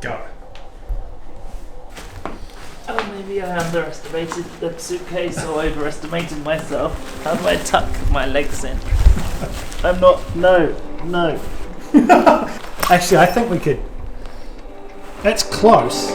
Go. Oh, maybe I underestimated the suitcase or overestimated myself. How do I tuck my legs in? I'm not. No. Actually, I think we could. That's close.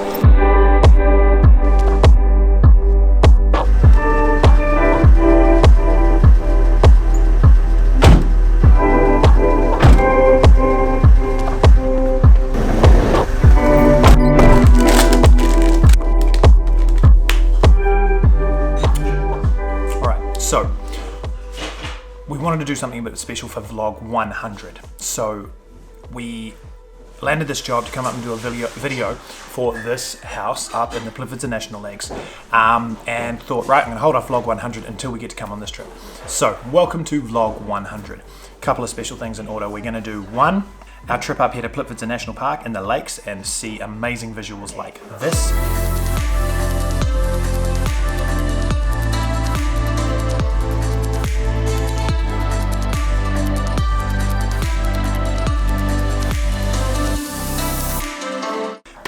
So, we wanted to do something a bit special for vlog 100. So, we landed this job to come up and do a video for this house up in the Plitvice National Lakes, and thought, right, I'm going to hold off vlog 100 until we get to come on this trip. So, welcome to vlog 100. Couple of special things in order. We're going to do one, our trip up here to Plitvice National Park in the lakes and see amazing visuals like this.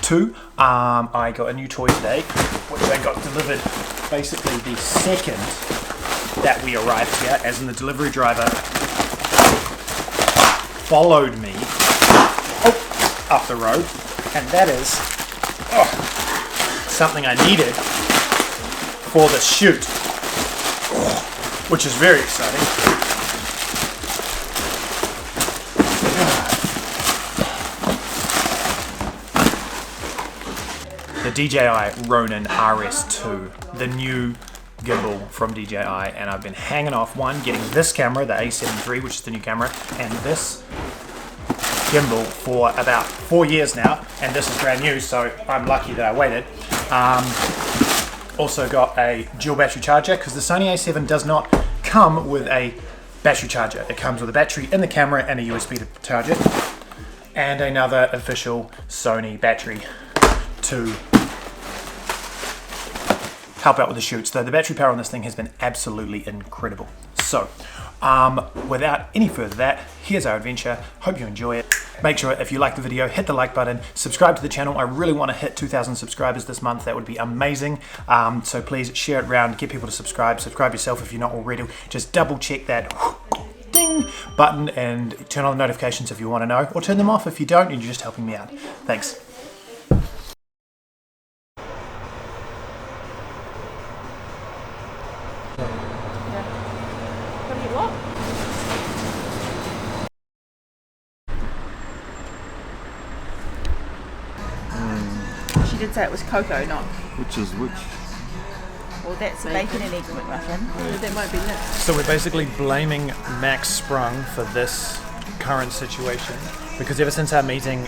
Two, I got a new toy today, which I got delivered basically the second that we arrived here, as in the delivery driver followed me up the road, and that is something I needed for the shoot, which is very exciting. The DJI Ronin RS2, the new gimbal from DJI, and I've been hanging off getting this camera, the A7 III, which is the new camera, and this gimbal for about 4 years now, and this is brand new, so I'm lucky that I waited. Also got a dual battery charger, because the Sony A7 does not come with a battery charger. It comes with a battery in the camera and a USB to charge it, and another official Sony battery to help out with the shoots. So the battery power on this thing has been absolutely incredible. So, without any further that, here's our adventure. Hope you enjoy it. Make sure, if you like the video, hit the like button, subscribe to the channel. I really want to hit 2,000 subscribers this month. That would be amazing. So please share it around, get people to subscribe. Subscribe yourself if you're not already. Just double check that ding button and turn on the notifications if you want to know, or turn them off if you don't and you're just helping me out. Thanks. She did say it was cocoa, not. Which is which? Well, that's bacon and egg McMuffin. Yeah. That might be next. So we're basically blaming Max Sprung for this current situation, because ever since our meeting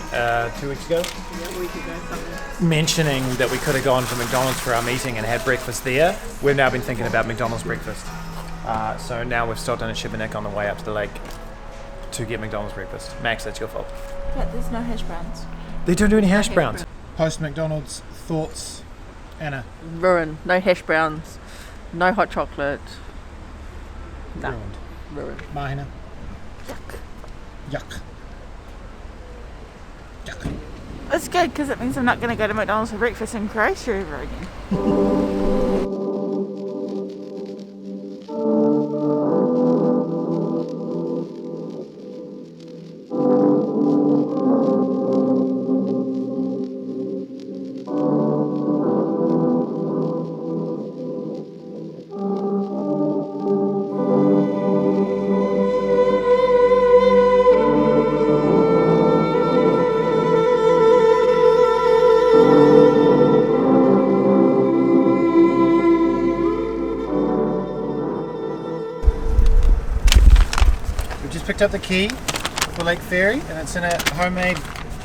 2 weeks ago, Yeah, a week ago, something. mentioning that we could have gone to McDonald's for our meeting and had breakfast there, we've now been thinking about McDonald's breakfast. So now we've stopped in at Shibboleth on the way up to the lake to get McDonald's breakfast. Max, that's your fault. But there's no hash browns. They don't do any hash browns. Post McDonald's thoughts, Anna. Ruined. No hash browns. No hot chocolate. No. Ruined. Ruined. Mahina. Yuck. It's good because it means I'm not going to go to McDonald's for breakfast in Croatia ever again. Picked up the key for Lake Ferry, and it's in a homemade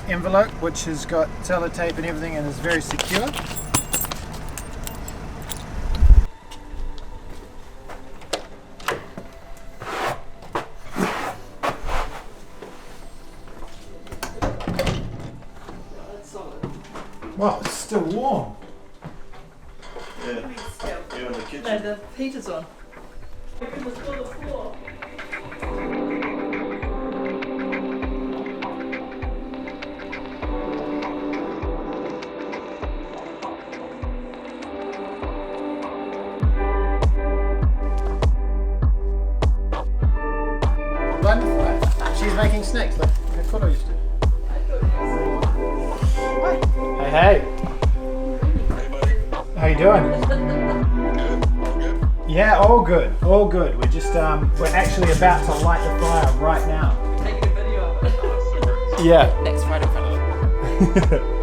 envelope which has got sellotape and everything and is very secure. Wow, it's still warm. Yeah. Yeah, in the kitchen. No, the heater's on. Hey, hey. How you doing? Yeah, all good, all good. We're just, we're actually about to light the fire right now. Taking a video of it. Yeah. Next right in front of you.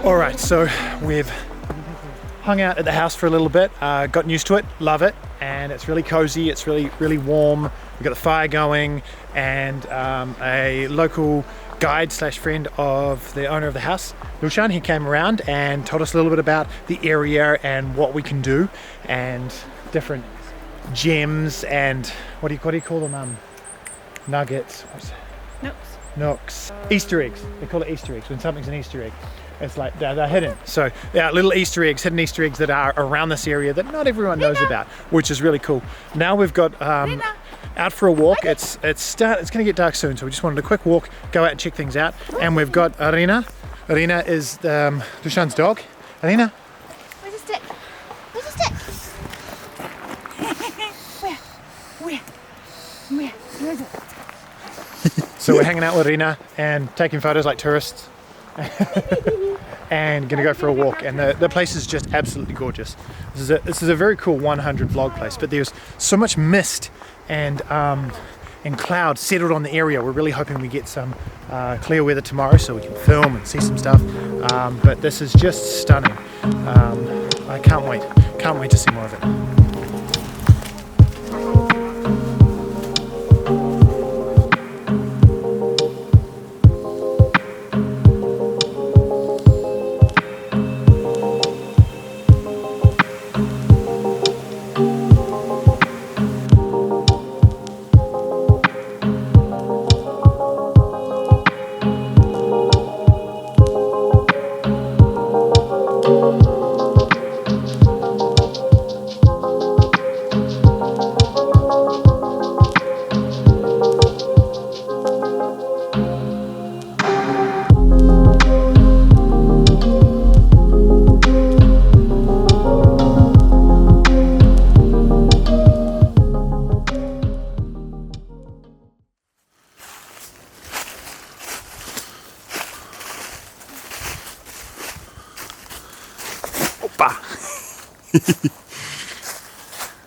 Alright, so we've hung out at the house for a little bit, gotten used to it, love it, and it's really cozy, it's really warm. We've got the fire going, and a local guide slash friend of the owner of the house, Lushan, he came around and told us a little bit about the area and what we can do, and different gems and what do you call them? Nuggets. Nooks. Easter eggs. They call it Easter eggs when something's an Easter egg. It's like they're hidden. So yeah, little Easter eggs, hidden Easter eggs that are around this area that not everyone knows about, which is really cool. Now we've got out for a walk. It's going to get dark soon, so we just wanted a quick walk, go out and check things out. And we've got Arina. Arina is Dushan's dog. Arina. Where's the stick? Where's the stick? Where is it? So we're hanging out with Arina and taking photos like tourists. And gonna go for a walk, and the place is just absolutely gorgeous. This is a very cool 100 vlog place, but there's so much mist and cloud settled on the area. We're really hoping we get some clear weather tomorrow so we can film and see some stuff, but this is just stunning. I can't wait to see more of it.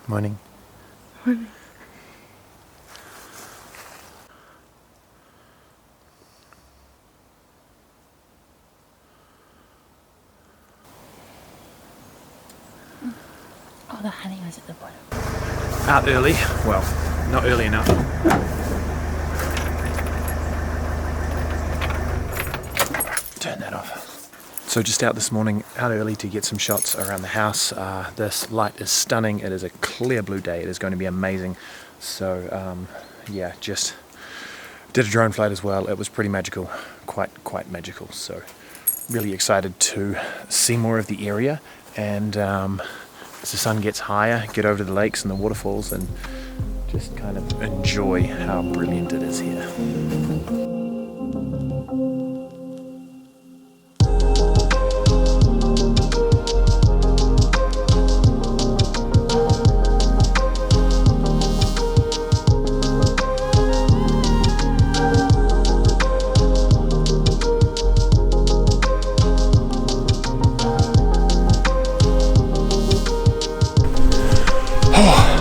Morning. Morning. Oh, the honey was at the bottom. Out early, well, not early enough. Turn that off. So just out this morning, out early to get some shots around the house. This light is stunning. It is a clear blue day. It is going to be amazing. So yeah, just did a drone flight as well. It was pretty magical, quite magical. So really excited to see more of the area, and as the sun gets higher, get over to the lakes and the waterfalls and just kind of enjoy how brilliant it is here.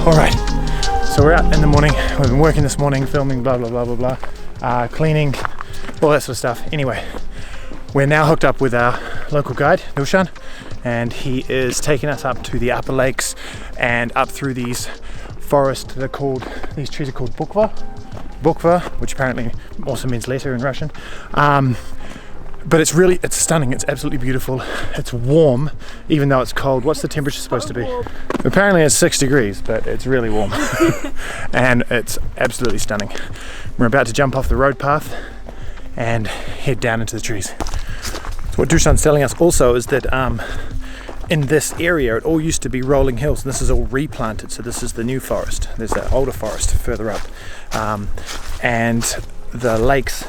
Alright, so we're out in the morning. We've been working this morning, filming, blah blah blah blah blah, cleaning, all that sort of stuff. Anyway, we're now hooked up with our local guide, Nilshan, and he is taking us up to the upper lakes and up through these forests that are called, these trees are called bukva, which apparently also means letter in Russian. But it's stunning. It's absolutely beautiful. It's warm, even though it's cold. What's the temperature supposed to be? Apparently it's 6 degrees, but it's really warm. And it's absolutely stunning. We're about to jump off the road path and head down into the trees. So what Dušan's telling us also is that in this area it all used to be rolling hills, and this is all replanted. So this is the new forest. There's that older forest further up. And the lakes,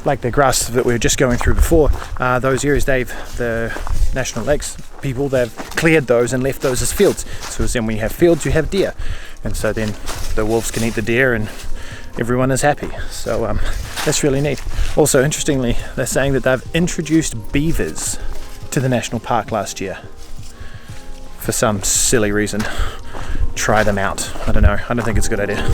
like the grass that we were just going through before, those areas, the National Lakes people, they've cleared those and left those as fields. So then when you have fields, you have deer. And so then the wolves can eat the deer and everyone is happy. So that's really neat. Also, interestingly, they're saying that they've introduced beavers to the national park last year for some silly reason. Try them out. I don't know. I don't think it's a good idea.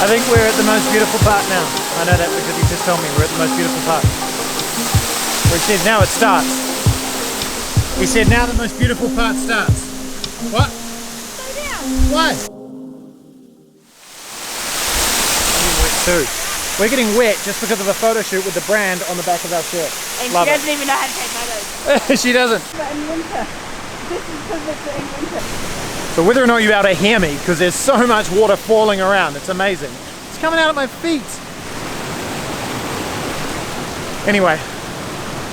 I think we're at the most beautiful part now. I know that because you just told me we're at the most beautiful part. We said now it starts. We said now the most beautiful part starts. What? Slow down. Why? I'm getting wet too. We're getting wet just because of a photo shoot with the brand on the back of our shirt. And Love she doesn't even know how to take photos. She doesn't. But in winter. This is because it's in winter. So whether or not you're able to hear me, because there's so much water falling around, it's amazing. It's coming out of my feet. Anyway,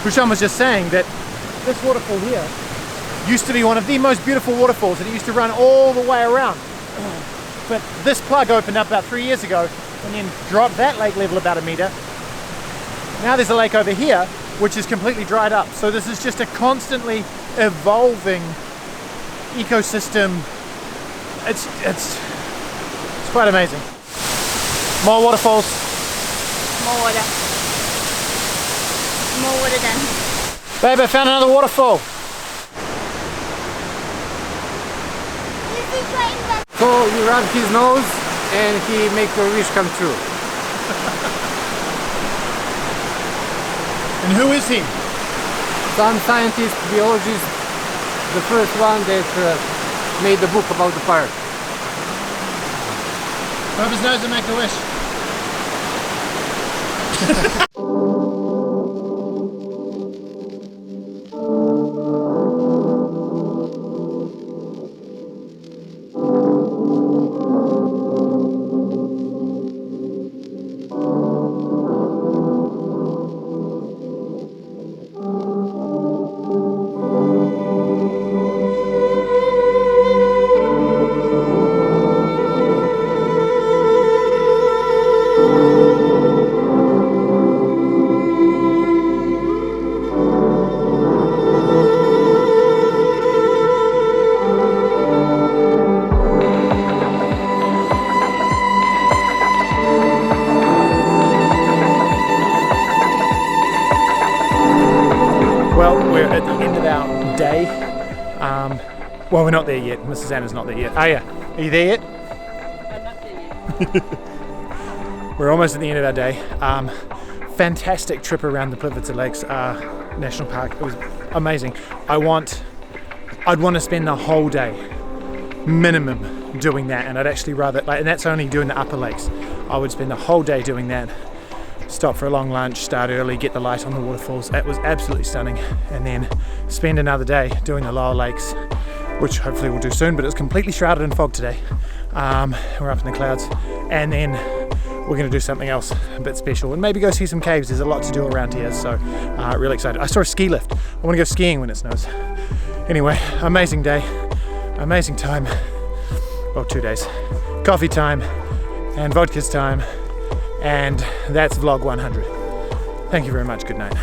Dušan was just saying that this waterfall here used to be one of the most beautiful waterfalls, and it used to run all the way around. But this plug opened up about 3 years ago and then dropped that lake level about a meter. Now there's a lake over here which is completely dried up. So this is just a constantly evolving ecosystem. It's quite amazing. More waterfalls. More water. More water then. Babe, I found another waterfall. So you rub his nose and he make your wish come true. And who is he? Some scientist, biologist, the first one that made the book about the park. Rub his nose and make a wish. Well, we're not there yet. Mrs. Anna's not there yet. Are you? Are you there yet? I'm not there yet. We're almost at the end of our day. Fantastic trip around the Plitvice Lakes National Park. It was amazing. I'd want to spend the whole day, minimum, doing that, and I'd actually rather, and that's only doing the upper lakes. I would spend the whole day doing that. Stop for a long lunch, start early, get the light on the waterfalls. It was absolutely stunning. And then spend another day doing the lower lakes. which hopefully we'll do soon, but it's completely shrouded in fog today. We're up in the clouds, and then we're going to do something else a bit special and maybe go see some caves. There's a lot to do around here, so really excited. I saw a ski lift. I want to go skiing when it snows. Anyway, amazing day, amazing time. Well, 2 days. Coffee time and vodka's time, and that's vlog 100. Thank you very much. Good night.